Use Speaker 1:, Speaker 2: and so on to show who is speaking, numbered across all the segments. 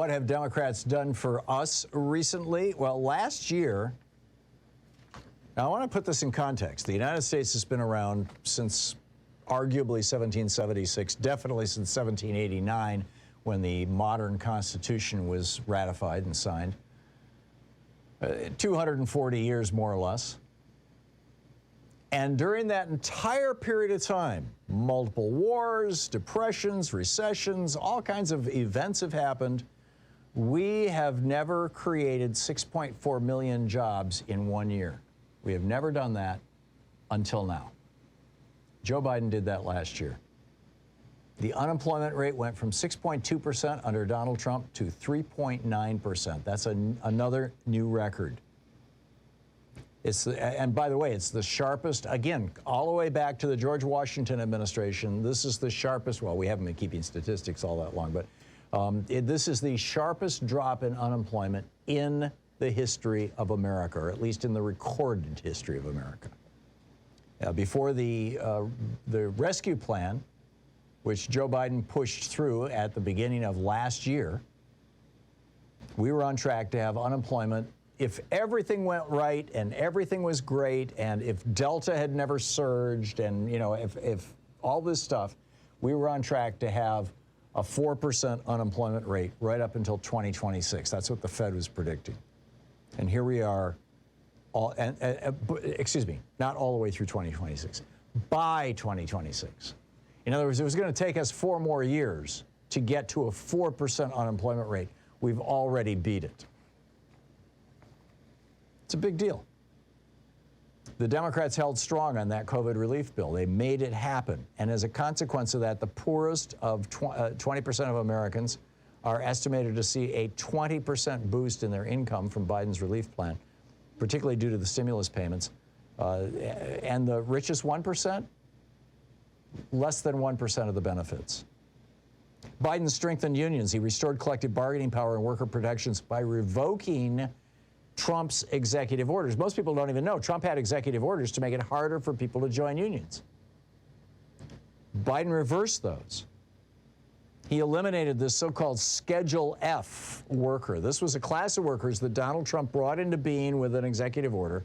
Speaker 1: what have Democrats done for us recently? Well, last year, now I want to put this in context. The United States has been around since arguably 1776, definitely since 1789, when the modern Constitution was ratified and signed. 240 years, more or less. And during that entire period of time, multiple wars, depressions, recessions, all kinds of events have happened. We have never created 6.4 million jobs in 1 year. We have never done that until now. Joe Biden did that last year. The unemployment rate went from 6.2% under Donald Trump to 3.9%. That's another new record. And by the way, it's the sharpest, again, all the way back to the George Washington administration. This is the sharpest, well, we haven't been keeping statistics all that long, but this is the sharpest drop in unemployment in the history of America, or at least in the recorded history of America. Before the rescue plan, which Joe Biden pushed through at the beginning of last year, we were on track to have unemployment. If everything went right and everything was great, and if Delta had never surged, and if all this stuff, we were on track to have a 4% unemployment rate right up until 2026. That's what the Fed was predicting. And here we are, excuse me, not all the way through 2026, by 2026. In other words, it was going to take us 4 more years to get to a 4% unemployment rate. We've already beat it. It's a big deal. The Democrats held strong on that COVID relief bill. They made it happen. And as a consequence of that, the poorest of 20% of Americans are estimated to see a 20% boost in their income from Biden's relief plan, particularly due to the stimulus payments. And the richest 1%, less than 1% of the benefits. Biden strengthened unions. He restored collective bargaining power and worker protections by revoking Trump's executive orders. Most people don't even know Trump had executive orders to make it harder for people to join unions. Biden reversed those. He eliminated this so-called Schedule F worker. This was a class of workers that Donald Trump brought into being with an executive order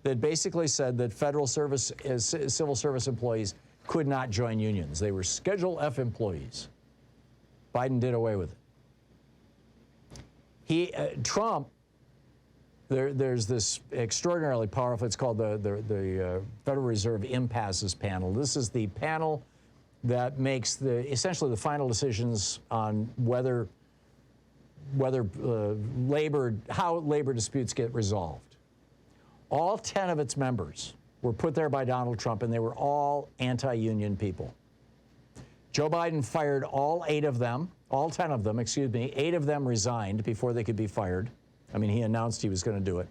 Speaker 1: that basically said that federal service, civil service employees could not join unions. They were Schedule F employees. Biden did away with it. Trump, there's this extraordinarily powerful, it's called the Federal Reserve Impasses Panel. This is the panel that makes essentially the final decisions on how labor disputes get resolved. All 10 of its members were put there by Donald Trump, and they were all anti-union people. Joe Biden fired all 8 of them, all 10 of them, excuse me. 8 of them resigned before they could be fired. I mean, he announced he was going to do it.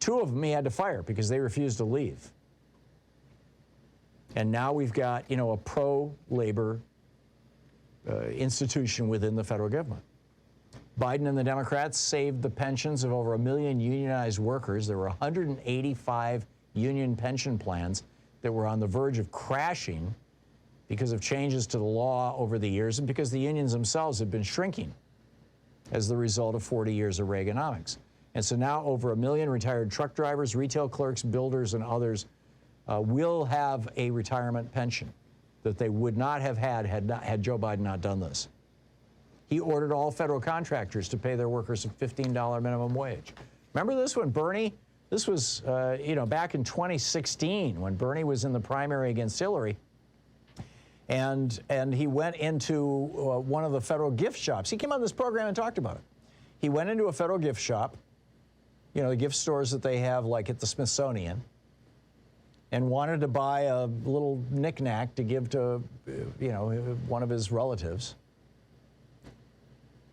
Speaker 1: 2 of them he had to fire because they refused to leave. And now we've got, a pro-labor institution within the federal government. Biden and the Democrats saved the pensions of over 1 million unionized workers. There were 185 union pension plans that were on the verge of crashing because of changes to the law over the years and because the unions themselves have been shrinking as the result of 40 years of Reaganomics. And so now over 1 million retired truck drivers, retail clerks, builders, and others will have a retirement pension that they would not have had Joe Biden not done this. He ordered all federal contractors to pay their workers a $15 minimum wage. Remember this when Bernie, this was, back in 2016 when Bernie was in the primary against Hillary. And he went into one of the federal gift shops. He came on this program and talked about it. He went into a federal gift shop, the gift stores that they have like at the Smithsonian, and wanted to buy a little knickknack to give to, one of his relatives.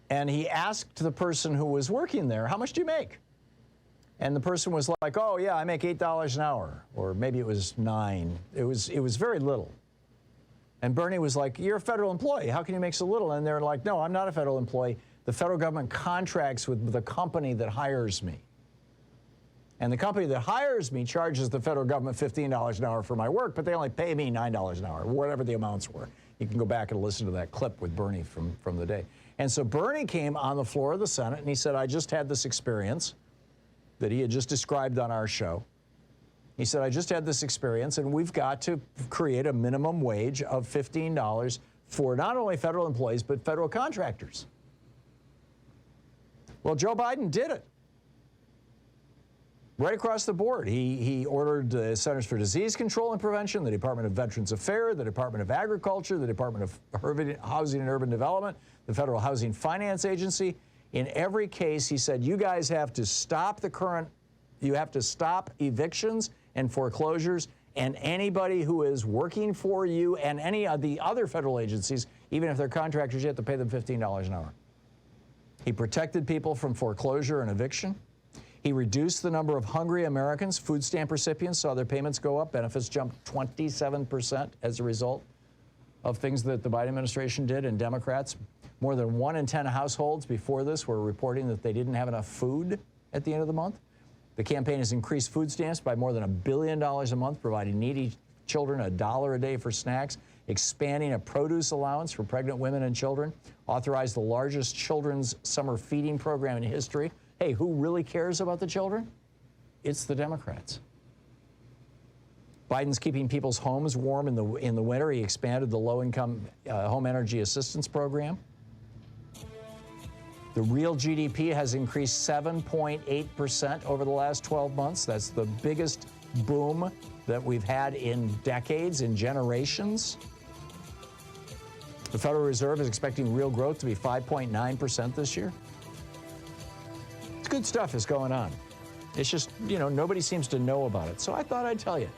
Speaker 1: And he asked the person who was working there, how much do you make? And the person was like, oh, yeah, I make $8 an hour, or maybe it was $9. It was very little. And Bernie was like, you're a federal employee. How can you make so little? And they're like, no, I'm not a federal employee. The federal government contracts with the company that hires me. And the company that hires me charges the federal government $15 an hour for my work, but they only pay me $9 an hour, whatever the amounts were. You can go back and listen to that clip with Bernie from the day. And so Bernie came on the floor of the Senate and he said, I just had this experience that he had just described on our show. He said, I just had this experience, and we've got to create a minimum wage of $15 for not only federal employees, but federal contractors. Well, Joe Biden did it. Right across the board. He ordered the Centers for Disease Control and Prevention, the Department of Veterans Affairs, the Department of Agriculture, the Department of Housing and Urban Development, the Federal Housing Finance Agency. In every case, he said, you guys have to stop you have to stop evictions and foreclosures, and anybody who is working for you and any of the other federal agencies, even if they're contractors, you have to pay them $15 an hour. He protected people from foreclosure and eviction. He reduced the number of hungry Americans. Food stamp recipients saw their payments go up. Benefits jumped 27% as a result of things that the Biden administration did. And Democrats, more than 1 in 10 households before this were reporting that they didn't have enough food at the end of the month. The campaign has increased food stamps by more than $1 billion a month, providing needy children $1 a day for snacks, expanding a produce allowance for pregnant women and children, authorized the largest children's summer feeding program in history. Hey, who really cares about the children? It's the Democrats. Biden's keeping people's homes warm in the winter. He expanded the low-income home energy assistance program. The real GDP has increased 7.8% over the last 12 months. That's the biggest boom that we've had in decades, in generations. The Federal Reserve is expecting real growth to be 5.9% this year. Good stuff is going on. It's just, nobody seems to know about it. So I thought I'd tell you.